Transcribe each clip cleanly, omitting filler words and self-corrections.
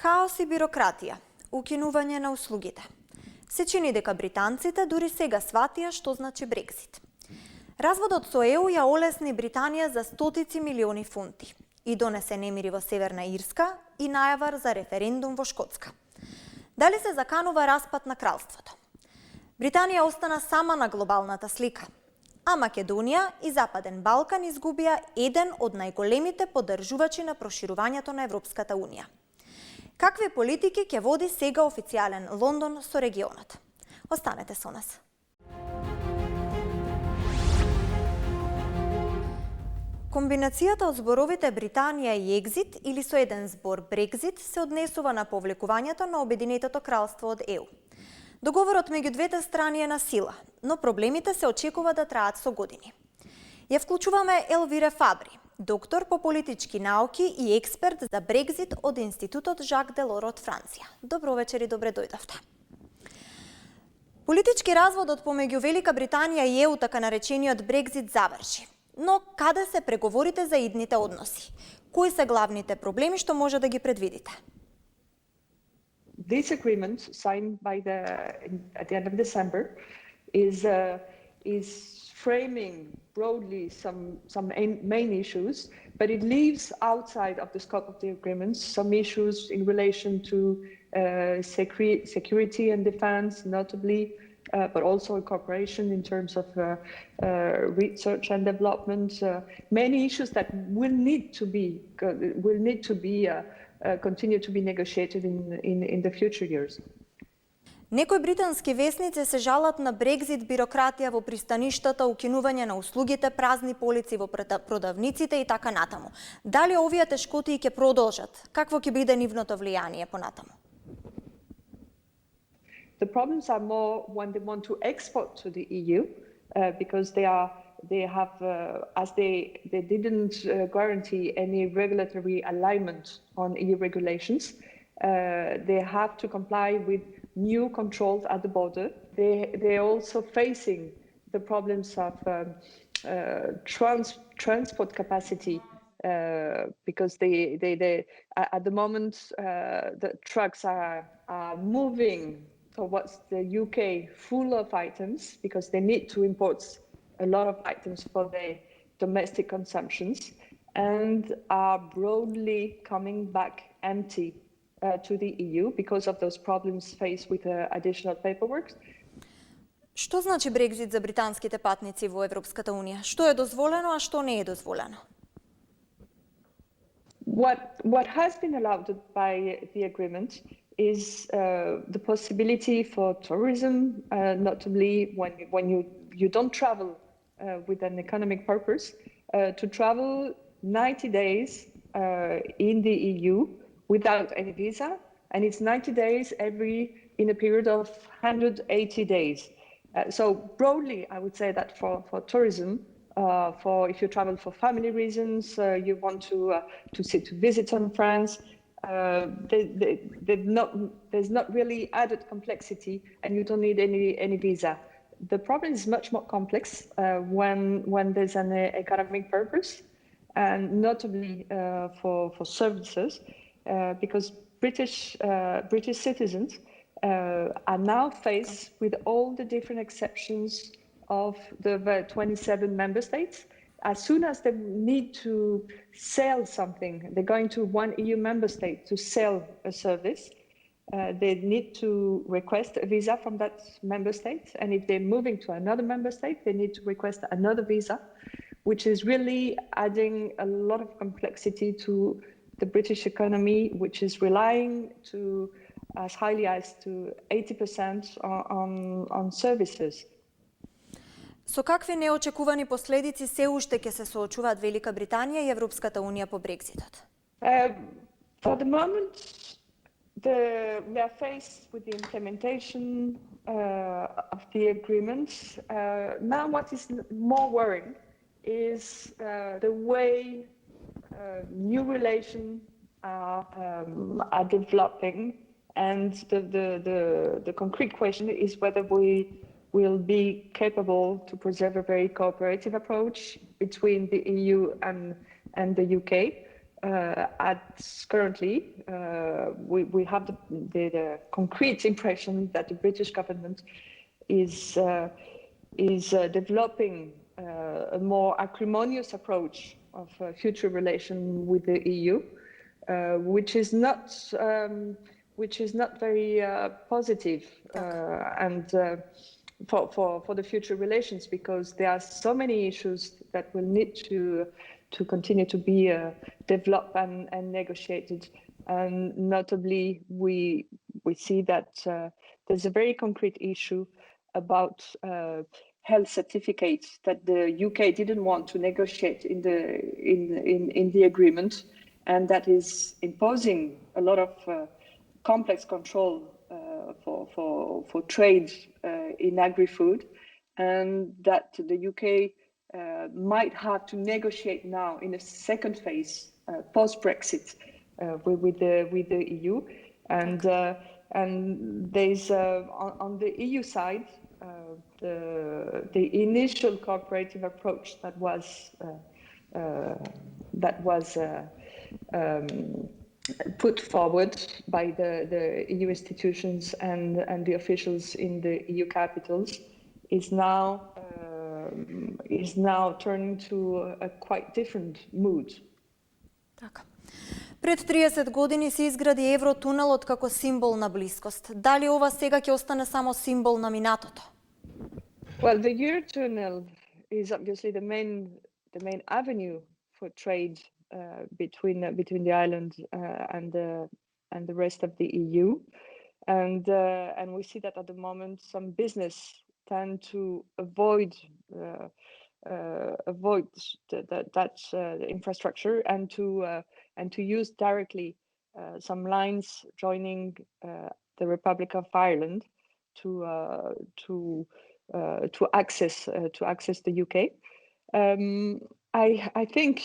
Хаос и бирократија, укинување на услугите. Се чини дека британците дури сега сватија што значи Брекзит. Разводот со ЕУ ја олесни Британија за стотици милиони фунти и донесе немири во Северна Ирска и најавар за референдум во Шкотска. Дали се заканува распад на кралството? Британија остана сама на глобалната слика, а Македонија и Западен Балкан изгубија еден од најголемите поддржувачи на проширувањето на Европската Унија. Какви политики ќе води сега официјален Лондон со регионот? Останете со нас. Комбинацијата од зборовите Британија и Екзит или со еден збор Брекзит се однесува на повлекувањето на Обединетото кралство од ЕУ. Договорот меѓу двете страни е на сила, но проблемите се очекува да траат со години. Ја вклучуваме Елвира Фабри, доктор по политички науки и експерт за Брекзит од Институтот Жак Делор од Франција. Добро вечер и добре дојдовте. Политички разводот помеѓу Велика Британија и ЕУ, така наречениот Брекзит, заврши. Но каде се преговорите за идните односи? Кои се главните проблеми што може да ги предвидите? This agreement, signed at the end of December, is framing broadly some main issues, but it leaves outside of the scope of the agreements some issues in relation to security and defense, notably, but also cooperation in terms of research and development. Many issues that will need to be continue to be negotiated in the future years. Некои британски весници се жалат на Брекзит, бирократија во пристаништата, укинување на услугите, празни полици во продавниците и така натаму. Дали овие тешкоти ќе продолжат? Какво ќе биде нивното влијание понатаму? The problems are more when they want to export to the EU, because as they didn't guarantee any regulatory alignment on EU regulations, they have to comply with new controls at the border. They're also facing the problems of transport capacity, because they at the moment the trucks are moving towards the UK full of items because they need to import a lot of items for their domestic consumptions, and are broadly coming back empty to the EU because of those problems faced with additional paperwork. Што значи Брекзит за британските патници во Европската Унија? Што е дозволено, а што не е дозволено? What has been allowed by the agreement is the possibility for tourism, notably when you don't travel with an economic purpose, to travel 90 days in the EU without any visa, and it's 90 days in a period of 180 days. So broadly, I would say that for tourism, for if you travel for family reasons, you want to visit some friends, there's not really added complexity, and you don't need any visa. The problem is much more complex when there's an economic purpose, and notably for services, because British citizens are now faced with all the different exceptions of the 27 member states. As soon as they need to sell something, they're going to one EU member state to sell a service, they need to request a visa from that member state. And if they're moving to another member state, they need to request another visa, which is really adding a lot of complexity to the British economy, which is relying as highly as to 80% on services. Со какви неочекувани последици се уште ќе се соочуваат Велика Британија и Европската Унија по Брекзитот? For the moment, we are faced with the implementation of the agreement. Now what is more worrying is the way new relations are developing, and the concrete question is whether we will be capable to preserve a very cooperative approach between the EU and the UK, currently, we have the concrete impression that the British government is developing a more acrimonious approach of future relation with the EU, which is not very positive and for the future relations, because there are so many issues that will need to continue to be developed and negotiated. And notably, we see that there's a very concrete issue about health certificates that the UK didn't want to negotiate in the agreement, and that is imposing a lot of complex control for trade in agri-food, and that the UK might have to negotiate now in a second phase post-Brexit with the EU, and there's on the EU side the initial cooperative approach that was put forward by the EU institutions and the officials in the EU capitals is now turning to a quite different mood. Така. Пред 30 години се изгради Евротунелот како символ на блискост. Дали ова сега ќе остане само символ на минатото? Well, the Eurotunnel is obviously the main avenue for trade between the island and the rest of the EU, and we see that at the moment some business tend to avoid that infrastructure and to use directly some lines joining the Republic of Ireland to access the UK. I think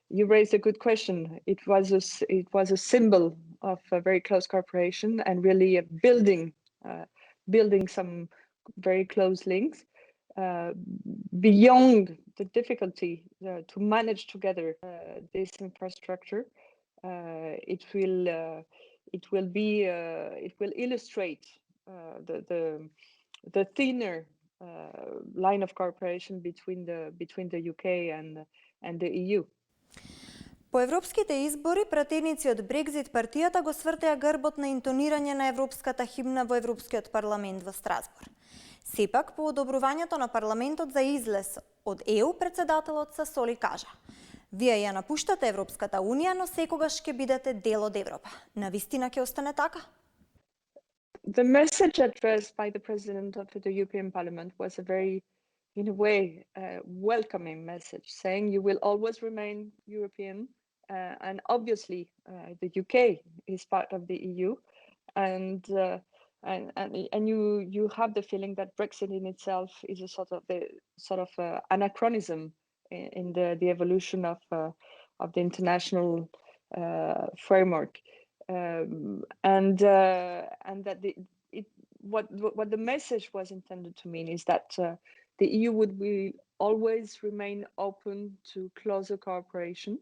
you raised a good question. It was a symbol of a very close cooperation and really building some very close links. Beyond the difficulty to manage together this infrastructure, it will illustrate the thinner line of cooperation between the UK and the EU. По европските избори, пратеници од Брекзит партијата го свртеа грбот на интонирање на европската химна во Европскиот парламент во Страсбур. Сепак, по одобрувањето на парламентот за излез од ЕУ, председателот Сасоли кажа: "Вие ја напуштате Европската унија, но секогаш ќе бидете дел од Европа." Навистина ќе остане така? The message addressed by the President of the European Parliament was a very, in a way, welcoming message, saying you will always remain European, and obviously the UK is part of the EU, and you have the feeling that Brexit in itself is a sort of anachronism in the evolution of the international framework. And that what the message was intended to mean is that the EU would always remain open to closer cooperation.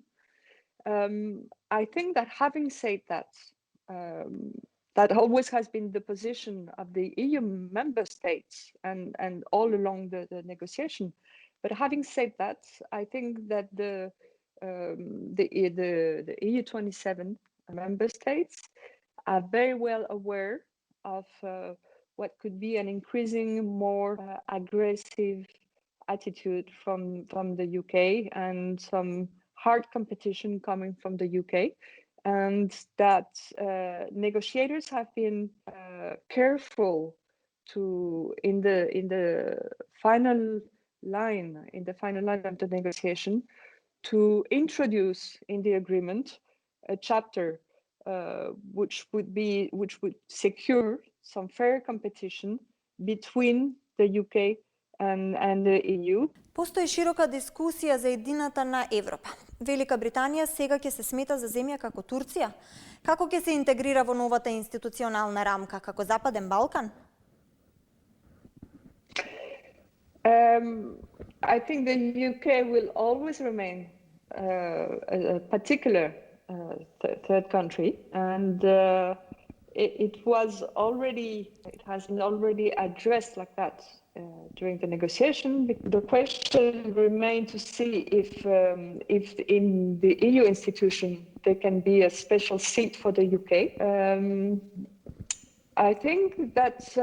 I think that having said that, that always has been the position of the EU member states and all along the negotiation. But having said that, I think that the EU 27 member states are very well aware of what could be an increasing more aggressive attitude from the UK and some hard competition coming from the UK, and that negotiators have been careful to in the final line of the negotiation to introduce in the agreement a chapter which would secure some fair competition between the UK and the EU. Постои широка дискусија за едината на Европа. Велика Британија сега ќе се смета за земја како Турција? Како ќе се интегрира во новата институционална рамка, како Западен Балкан? I think the UK will always remain a particular third country, and it has been already addressed like that during the negotiation. The question remains to see if in the EU institution there can be a special seat for the UK. I think that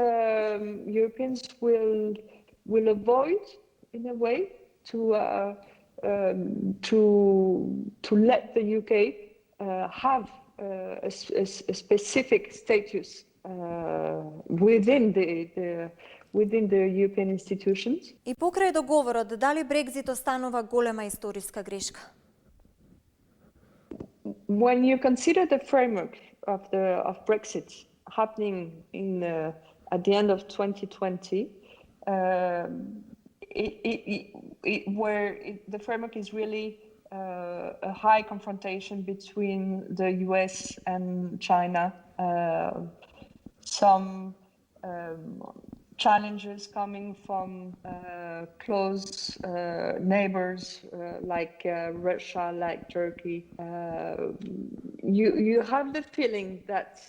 Europeans will avoid, in a way, to let the UK have a specific status within the European institutions. И покрај договорот, дали Брекзит останува голема историска грешка? When you consider the framework of Brexit happening at the end of 2020, the framework is really a high confrontation between the US and China, some challenges coming from close neighbors like Russia, like Turkey. You have the feeling that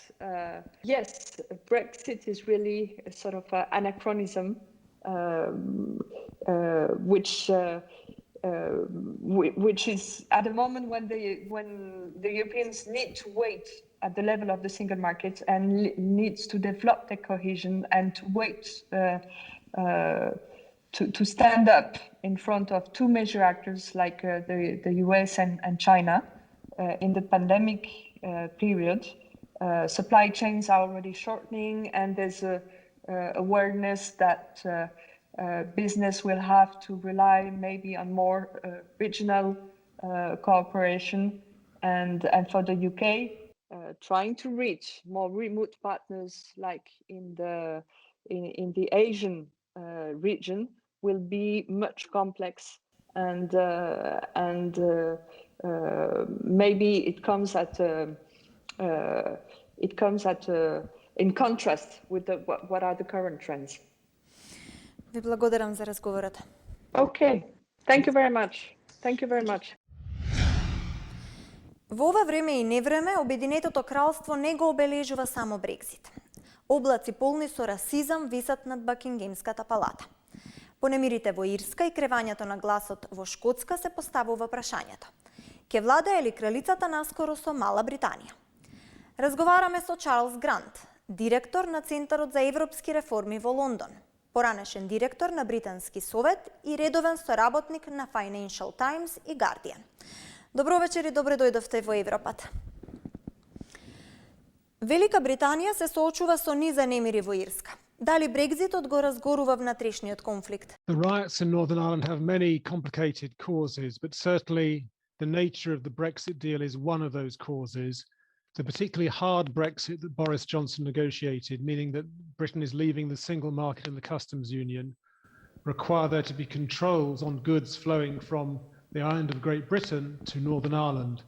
yes, Brexit is really a sort of anachronism, which is at the moment when the Europeans need to wait at the level of the single market and needs to develop their cohesion and to wait to stand up in front of two major actors like the US and China in the pandemic period. Supply chains are already shortening, and there's a awareness that business will have to rely maybe on more regional cooperation, and for the UK, trying to reach more remote partners like in the Asian region will be much complex, and maybe it comes in contrast with what are the current trends. Ви благодарам за разговорот. Okay, thank you very much. Thank you very much. Во ова време и невреме, Обединетото кралство не го обележува само Брекзит. Облаци полни со расизам висат над Бакингемската палата. По немирите во Ирска и кревањето на гласот во Шкотска се поставува прашањето: ке владае ли кралицата наскоро со Мала Британија? Разговараме со Чарлс Грант, директор на Центарот за европски реформи во Лондон, поранешен директор на Британски совет и редовен соработник на Financial Times и Guardian. Добро вечер и добре дојдовте во Европат. Велика Британија се соочува со низа немири во Ирска. Дали Брекзитот го разгорува внатрешниот конфликт? The riots in Northern Ireland have many complicated causes, but certainly the nature of the Brexit deal is one of those causes. The particularly hard Brexit that Boris Johnson negotiated, meaning that Britain is leaving the single market and the customs union, require there to be controls on goods flowing from the island of Great Britain to Northern Ireland.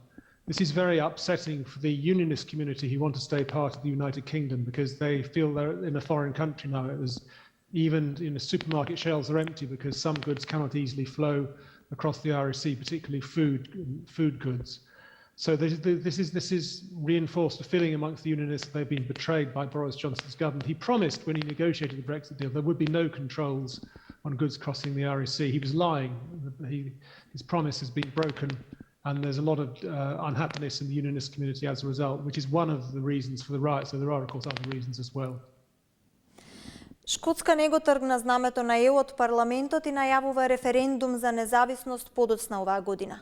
This is very upsetting for the unionist community who want to stay part of the United Kingdom, because they feel they're in a foreign country now. It was even in the supermarket shelves are empty because some goods cannot easily flow across the Irish Sea, particularly food goods. So this is reinforced the feeling amongst the unionists that they've been betrayed by Boris Johnson's government. He promised when he negotiated the Brexit deal there would be no controls on goods crossing the Irish Sea. He was lying. His promise has been broken, and there's a lot of unhappiness in the unionist community as a result, which is one of the reasons for the riots. So there are, of course, other reasons as well. Шкотска не го тргна знамето на ЕУ од парламентот и најавува референдум за независност подоцна оваа година.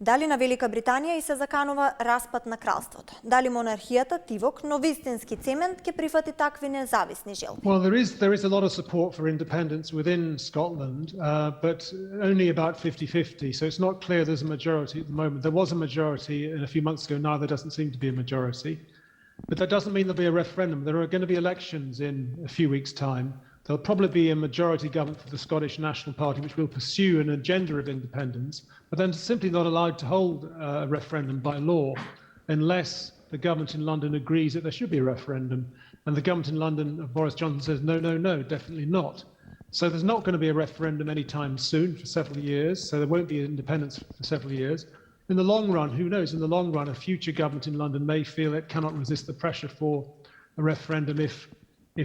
Дали на Велика Британија и се заканува распад на кралството? Дали монархијата тивок, но вистински цемент ќе прифати такви независни желби? Well, there is a lot of support for independence within Scotland, but only about 50-50. So it's not clear there's a majority at the moment. There was a majority a few months ago. Now there doesn't seem to be a majority. But that doesn't mean there'll be a referendum. There are going to be elections in a few weeks' time. There'll probably be a majority government for the Scottish National Party, which will pursue an agenda of independence, but then simply not allowed to hold a referendum by law unless the government in London agrees that there should be a referendum. And the government in London of Boris Johnson says, no, definitely not. So there's not going to be a referendum anytime soon for several years. So there won't be independence for several years. In the long run, who knows? In the long run, a future government in London may feel it cannot resist the pressure for a referendum if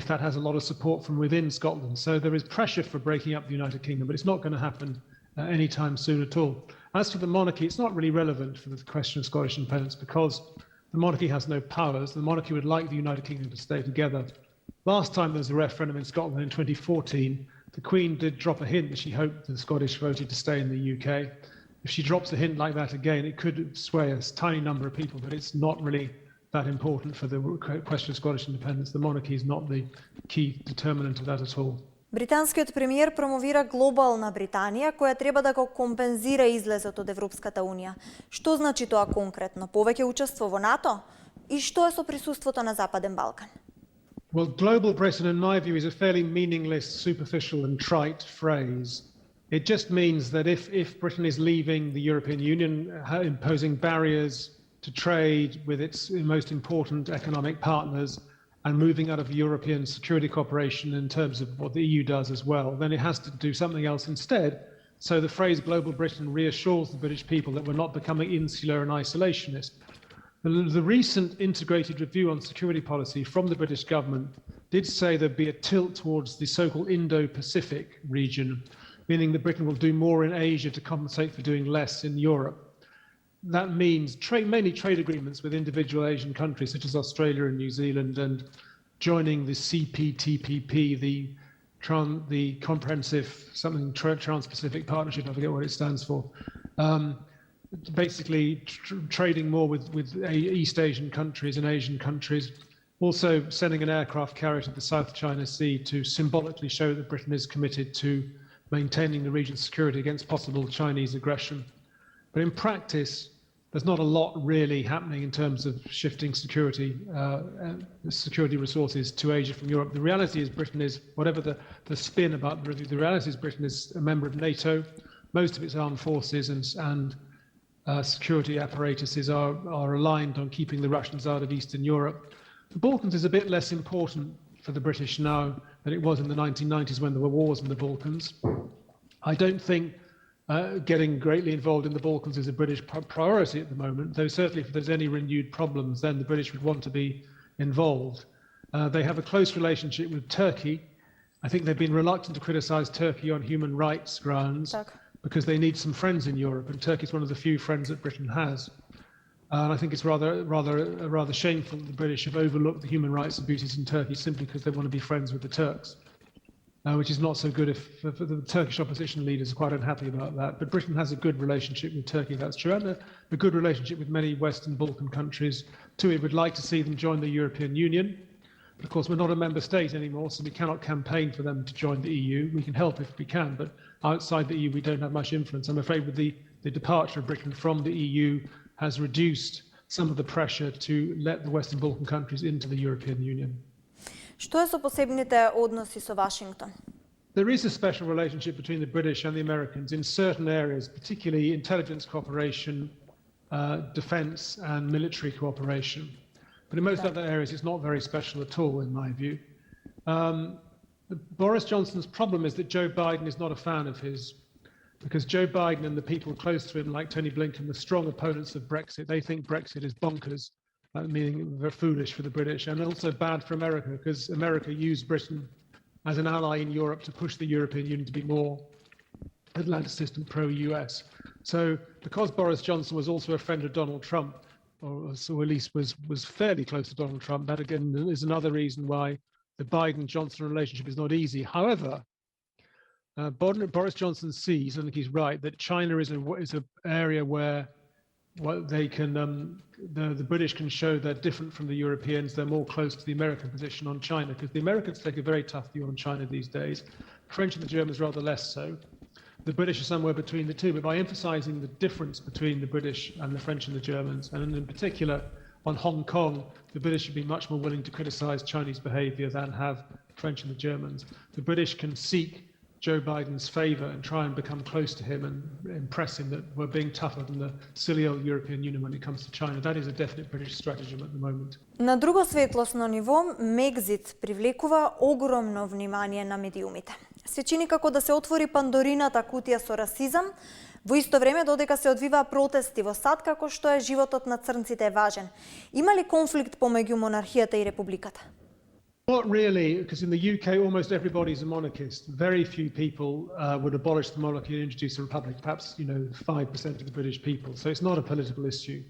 that has a lot of support from within Scotland. So there is pressure for breaking up the United Kingdom, but it's not going to happen anytime soon at all. As for the monarchy, it's not really relevant for the question of Scottish independence because the monarchy has no powers. The monarchy would like the United Kingdom to stay together. Last time there was a referendum in Scotland in 2014, the Queen did drop a hint that she hoped the Scottish voted to stay in the UK. If she drops a hint like that again, it could sway a tiny number of people, but it's not really that important for the question of Scottish independence. The monarchy is not the key determinant of that at all. Британскиот премиер промовира глобална Британија која треба да го компензира излезот од Европската Унија. Што значи тоа конкретно? Повеќе учество во НАТО? И што е со присуството на Западен Балкан? Well, global Britain, in my view, is a fairly meaningless, superficial and trite phrase. It just means that if Britain is leaving the European Union, imposing barriers to trade with its most important economic partners and moving out of European security cooperation in terms of what the EU does as well, then it has to do something else instead. So the phrase global Britain reassures the British people that we're not becoming insular and isolationist. The recent integrated review on security policy from the British government did say there'd be a tilt towards the so-called Indo-Pacific region, meaning that Britain will do more in Asia to compensate for doing less in Europe. That means mainly trade agreements with individual Asian countries such as Australia and New Zealand and joining the CPTPP, the comprehensive Trans-Pacific Partnership, I forget what it stands for. Basically trading more with East Asian countries and Asian countries, also sending an aircraft carrier to the South China Sea to symbolically show that Britain is committed to maintaining the region's security against possible Chinese aggression. But in practice, there's not a lot really happening in terms of shifting security resources to Asia from Europe. The reality is Britain is, whatever the spin about the review, the reality is Britain is a member of NATO. Most of its armed forces and security apparatuses are aligned on keeping the Russians out of Eastern Europe. The Balkans is a bit less important for the British now than it was in the 1990s when there were wars in the Balkans. I don't think getting greatly involved in the Balkans is a British priority at the moment, though certainly if there's any renewed problems, then the British would want to be involved. They have a close relationship with Turkey. I think they've been reluctant to criticize Turkey on human rights grounds because they need some friends in Europe, and Turkey is one of the few friends that Britain has. And I think it's rather shameful that the British have overlooked the human rights abuses in Turkey simply because they want to be friends with the Turks. Which is not so good if the Turkish opposition leaders are quite unhappy about that. But Britain has a good relationship with Turkey, that's true, and a good relationship with many Western Balkan countries too. We would like to see them join the European Union. But of course, we're not a member state anymore, so we cannot campaign for them to join the EU. We can help if we can, but outside the EU, we don't have much influence. I'm afraid with the departure of Britain from the EU has reduced some of the pressure to let the Western Balkan countries into the European Union. Што е со посебните односи со Вашингтон? There is a special relationship between the British and the Americans in certain areas, particularly intelligence cooperation, defense and military cooperation. But in most other areas, it's not very special at all, in my view. Boris Johnson's problem is that Joe Biden is not a fan of his, because Joe Biden and the people close to him, like Tony Blinken, are strong opponents of Brexit. They think Brexit is bonkers, meaning they're foolish for the British, and also bad for America, because America used Britain as an ally in Europe to push the European Union to be more Atlanticist and pro-US. So because Boris Johnson was also a friend of Donald Trump, or so at least was fairly close to Donald Trump, that again is another reason why the Biden-Johnson relationship is not easy. However, Boris Johnson sees, and I think he's right, that China is an area where they can, the British can show they're different from the Europeans. They're more close to the American position on China, because the Americans take a very tough view on China these days. The French and the Germans rather less so. The British are somewhere between the two, but by emphasizing the difference between the British and the French and the Germans, and in particular on Hong Kong, the British should be much more willing to criticize Chinese behavior than have French and the Germans. The British can seek Joe Biden's favor and try and become close to him and impress him that we're being tougher than the silly old European Union when it comes to China. That is a definite British stratagem at the moment. На друго светлосно ниво, Мегзит привлекува огромно внимание на медиумите. Се чини како да се отвори пандорината кутија со расизам, во исто време додека се одвиваа протести во САД како што е животот на црнците е важен. Има ли конфликт помеѓу монархијата и републиката? Not really, because in the UK almost everybody's a monarchist. Very few people would abolish the monarchy and introduce a republic, perhaps 5% of the British people. So it's not a political issue.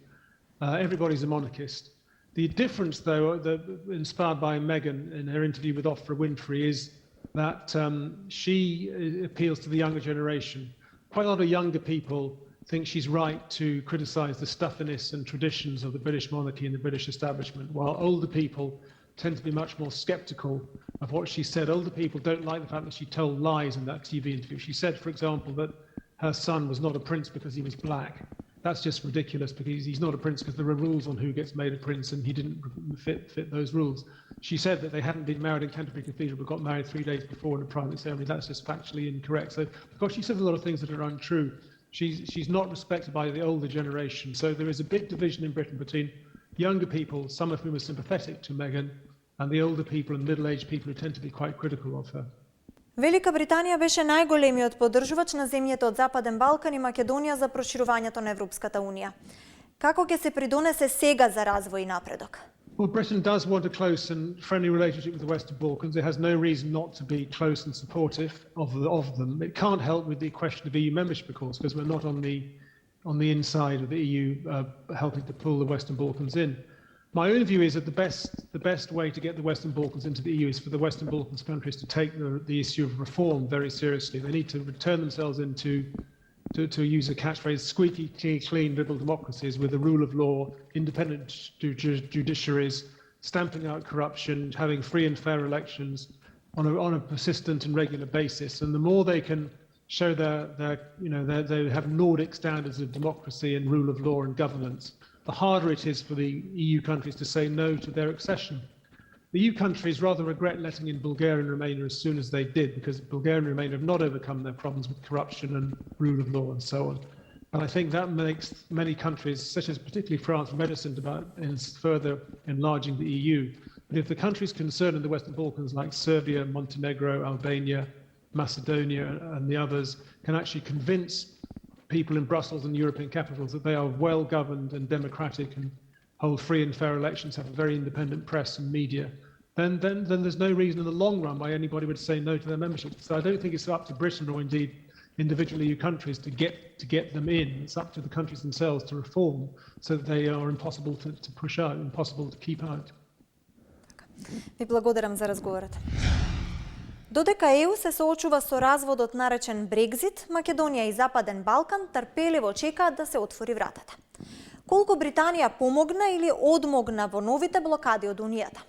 Everybody's a monarchist. The difference, though, inspired by Meghan in her interview with Oprah Winfrey, is that she appeals to the younger generation. Quite a lot of younger people think she's right to criticise the stuffiness and traditions of the British monarchy and the British establishment, while older people tend to be much more sceptical of what she said. Older people don't like the fact that she told lies in that TV interview. She said, for example, that her son was not a prince because he was black. That's just ridiculous, because he's not a prince because there are rules on who gets made a prince, and he didn't fit those rules. She said that they hadn't been married in Canterbury Cathedral but got married 3 days before in a private ceremony. That's just factually incorrect. So, because she says a lot of things that are untrue, she's not respected by the older generation. So there is a big division in Britain between younger people, some of whom are sympathetic to Meghan, and the older people and middle-aged people who tend to be quite critical of her. Велика Британија беше најголемиот поддржувач на земјите од Западен Балкан и Македонија за проширувањето на Европската Унија. Како ќе се придонесе сега за развој и напредок? Well, Britain does want a close and friendly relationship with the Western Balkans. It has no reason not to be close and supportive of them. It can't help with the question of EU membership, of course, because we're not on the inside of the EU helping to pull the Western Balkans in. My own view is that the best way to get the Western Balkans into the EU is for the Western Balkans countries to take the issue of reform very seriously. They need to return themselves into, to use a catchphrase, squeaky clean liberal democracies with the rule of law, independent judiciaries, stamping out corruption, having free and fair elections on a persistent and regular basis. And the more they can show they have Nordic standards of democracy and rule of law and governance, the harder it is for the EU countries to say no to their accession. The EU countries rather regret letting in Bulgaria and Romania as soon as they did, because Bulgaria and Romania have not overcome their problems with corruption and rule of law and so on. And I think that makes many countries, such as particularly France, reticent about further enlarging the EU. But if the countries concerned in the Western Balkans, like Serbia, Montenegro, Albania, Macedonia, and the others, can actually convince people in Brussels and European capitals that they are well governed and democratic and hold free and fair elections, have a very independent press and media, then there's no reason in the long run why anybody would say no to their membership. So I don't think it's up to Britain or indeed individual EU countries to get them in. It's up to the countries themselves to reform so that they are impossible to push out, impossible to keep out. Ви благодарам за разговорот. Додека ЕУ се соочува со разводот наречен Брекзит, Македонија и Западен Балкан трпеливо чекаат да се отвори вратата. Колку Британија помогна или одмогна во новите блокади од Унијата?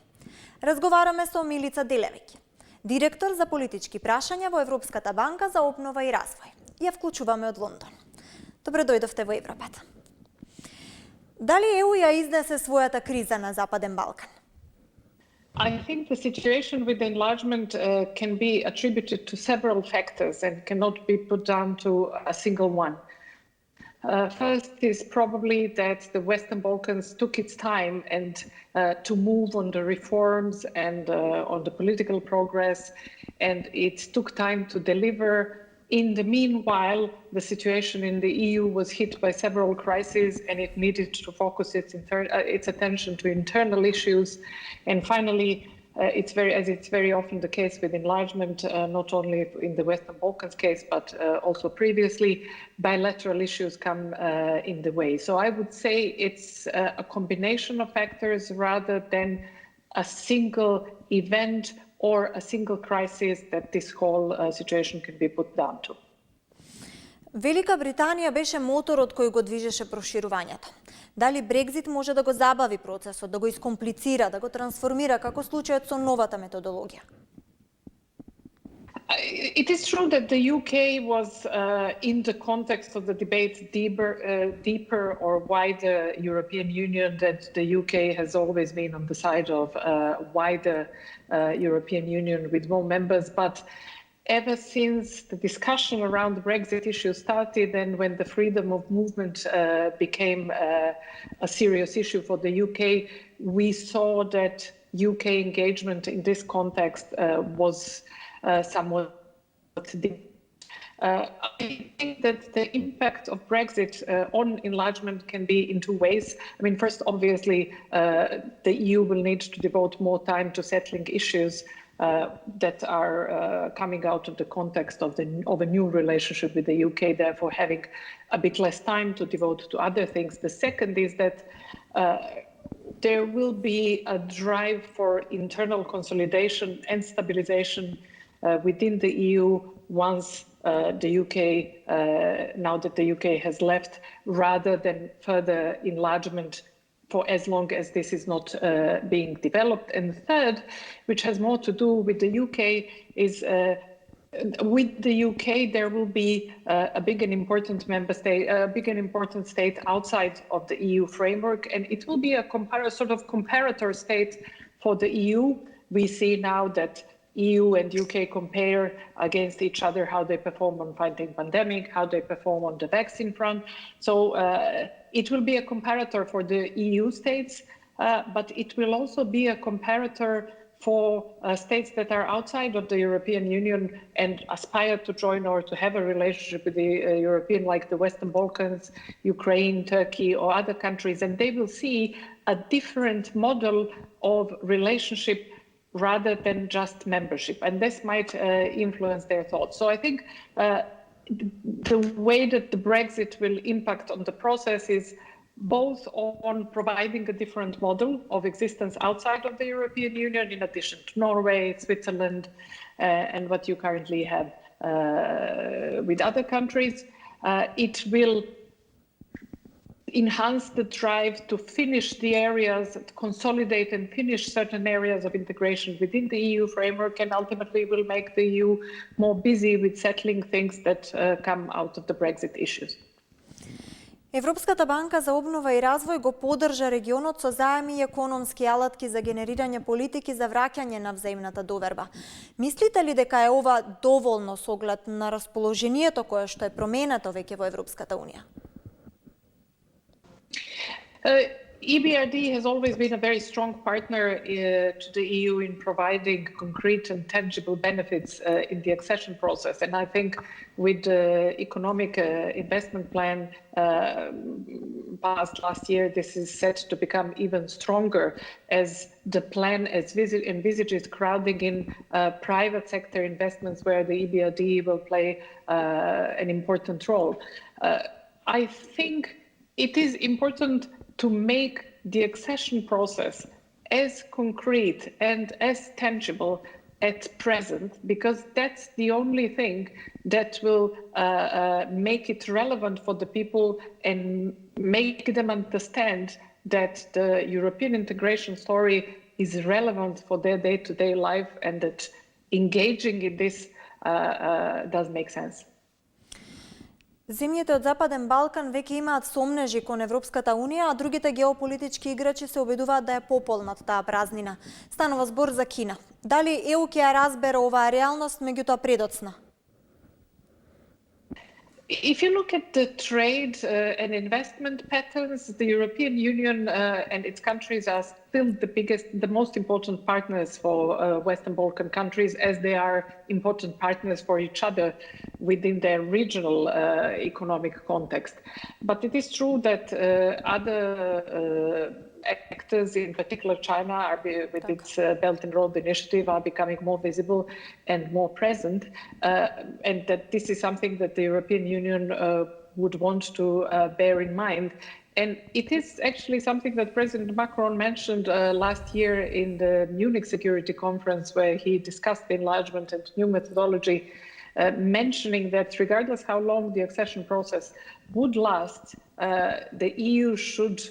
Разговараме со Милица Делевиќ, директор за политички прашања во Европската банка за обнова и развој. Ја вклучуваме од Лондон. Добре дојдовте во Европат. Дали ЕУ ја изнесе својата криза на Западен Балкан? I think the situation with enlargement can be attributed to several factors and cannot be put down to a single one. First is probably that the Western Balkans took its time and to move on the reforms and on the political progress, and it took time to deliver. In the meanwhile, the situation in the EU was hit by several crises, and it needed to focus its attention to internal issues. And finally, it's very often the case with enlargement, not only in the Western Balkans case, but also previously, bilateral issues come in the way. So I would say it's a combination of factors rather than a single event or a single crisis that this whole situation can be put down to. Велика Британија беше моторот кој го движеше проширувањето. Дали Брекзит може да го забави процесот, да го искомплицира, да го трансформира како случајот со новата методологија? It is true that the UK was in the context of the debate deeper or wider European Union, that the UK has always been on the side of wider European Union with more members. But ever since the discussion around the Brexit issue started, and when the freedom of movement became a serious issue for the UK, we saw that UK engagement in this context was somewhat I think that the impact of Brexit on enlargement can be in two ways. I mean, first, obviously, the EU will need to devote more time to settling issues that are coming out of the context of a new relationship with the UK, therefore having a bit less time to devote to other things. The second is that there will be a drive for internal consolidation and stabilization within the EU once the UK, now that the UK has left, rather than further enlargement for as long as this is not being developed. And the third, which has more to do with the UK, is with the UK, there will be a big and important member state, a big and important state outside of the EU framework, and it will be a sort of comparator state for the EU. We see now that EU and UK compare against each other how they perform on fighting pandemic, how they perform on the vaccine front. So it will be a comparator for the EU states, but it will also be a comparator for states that are outside of the European Union and aspire to join or to have a relationship with the European, like the Western Balkans, Ukraine, Turkey, or other countries, and they will see a different model of relationship rather than just membership, and this might influence their thoughts. So I think the way that the Brexit will impact on the process is both on providing a different model of existence outside of the European Union, in addition to Norway, Switzerland, and what you currently have with other countries. It will enhance the drive to finish the areas, consolidate and finish certain areas of integration within the EU framework, and ultimately will make the EU more busy with settling things that come out of the Brexit issues. Европската банка за обнова и развој го поддржа регионот со заеми и економски алатки за генерирање политики за враќање на взаимната доверба. Мислите ли дека е ова доволно со оглед на расположението кое што е променето веќе во Европската унија? EBRD has always been a very strong partner to the EU in providing concrete and tangible benefits in the accession process. And I think with the economic investment plan passed last year, this is set to become even stronger as the plan envisages crowding in private sector investments where the EBRD will play an important role. I think it is important to make the accession process as concrete and as tangible at present, because that's the only thing that will make it relevant for the people and make them understand that the European integration story is relevant for their day-to-day life and that engaging in this does make sense. Земјите од Западен Балкан веќе имаат сомнежи кон Европската унија, а другите геополитички играчи се обидуваат да ја пополнат таа празнина. Станува збор за Кина. Дали ЕУ ќе ја разбере оваа реалност, меѓутоа предоцна? If you look at the trade and investment patterns, the European Union and its countries are still the most important partners for Western Balkan countries, as they are important partners for each other within their regional economic context. But it is true that other actors, in particular China, with its Belt and Road Initiative, are becoming more visible and more present, and that this is something that the European Union would want to bear in mind. And it is actually something that President Macron mentioned last year in the Munich Security Conference, where he discussed the enlargement and new methodology, mentioning that regardless how long the accession process would last, the EU should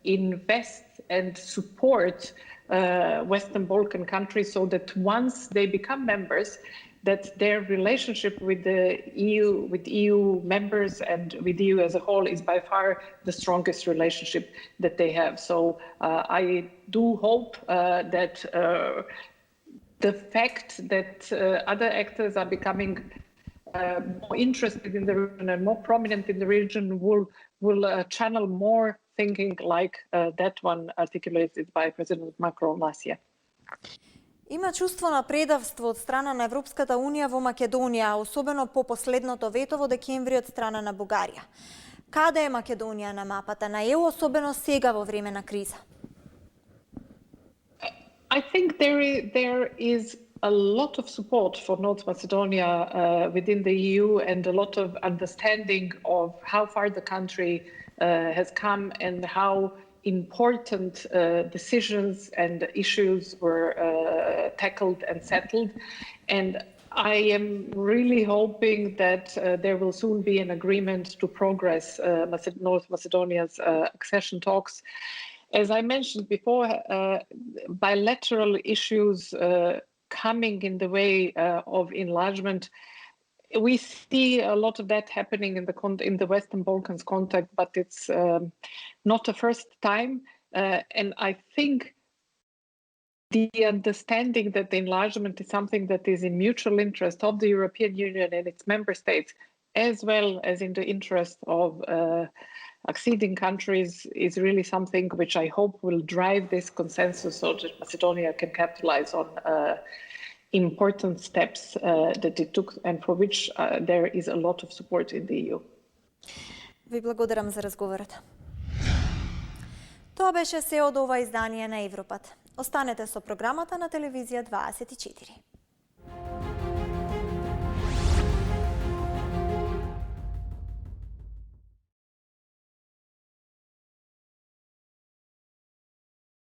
invest and support Western Balkan countries so that once they become members, that their relationship with the EU, with EU members and with the EU as a whole is by far the strongest relationship that they have. So I do hope that the fact that other actors are becoming more interested in the region and more prominent in the region will channel more thinking like that one articulated by President Macron last year. Има чувство на предавство од страна на Европската Унија во Македонија, особено по последното вето во декември од страна на Бугарија. Каде е Македонија на мапата на ЕУ, особено сега во време на криза? I think there is a lot of support for North Macedonia within the EU and a lot of understanding of how far the country has come and how important decisions and issues were tackled and settled. And I am really hoping that there will soon be an agreement to progress North Macedonia's accession talks. As I mentioned before, bilateral issues coming in the way of enlargement, we see a lot of that happening in the Western Balkans context, but it's not the first time. And I think the understanding that the enlargement is something that is in mutual interest of the European Union and its member states, as well as in the interest of acceding countries, is really something which I hope will drive this consensus so that Macedonia can capitalize on important steps that it took and for which there is a lot of support in the EU. Ви благодарам за разговорот. Тоа беше се од ова издание на Европат. Останете со програмата на телевизија 24.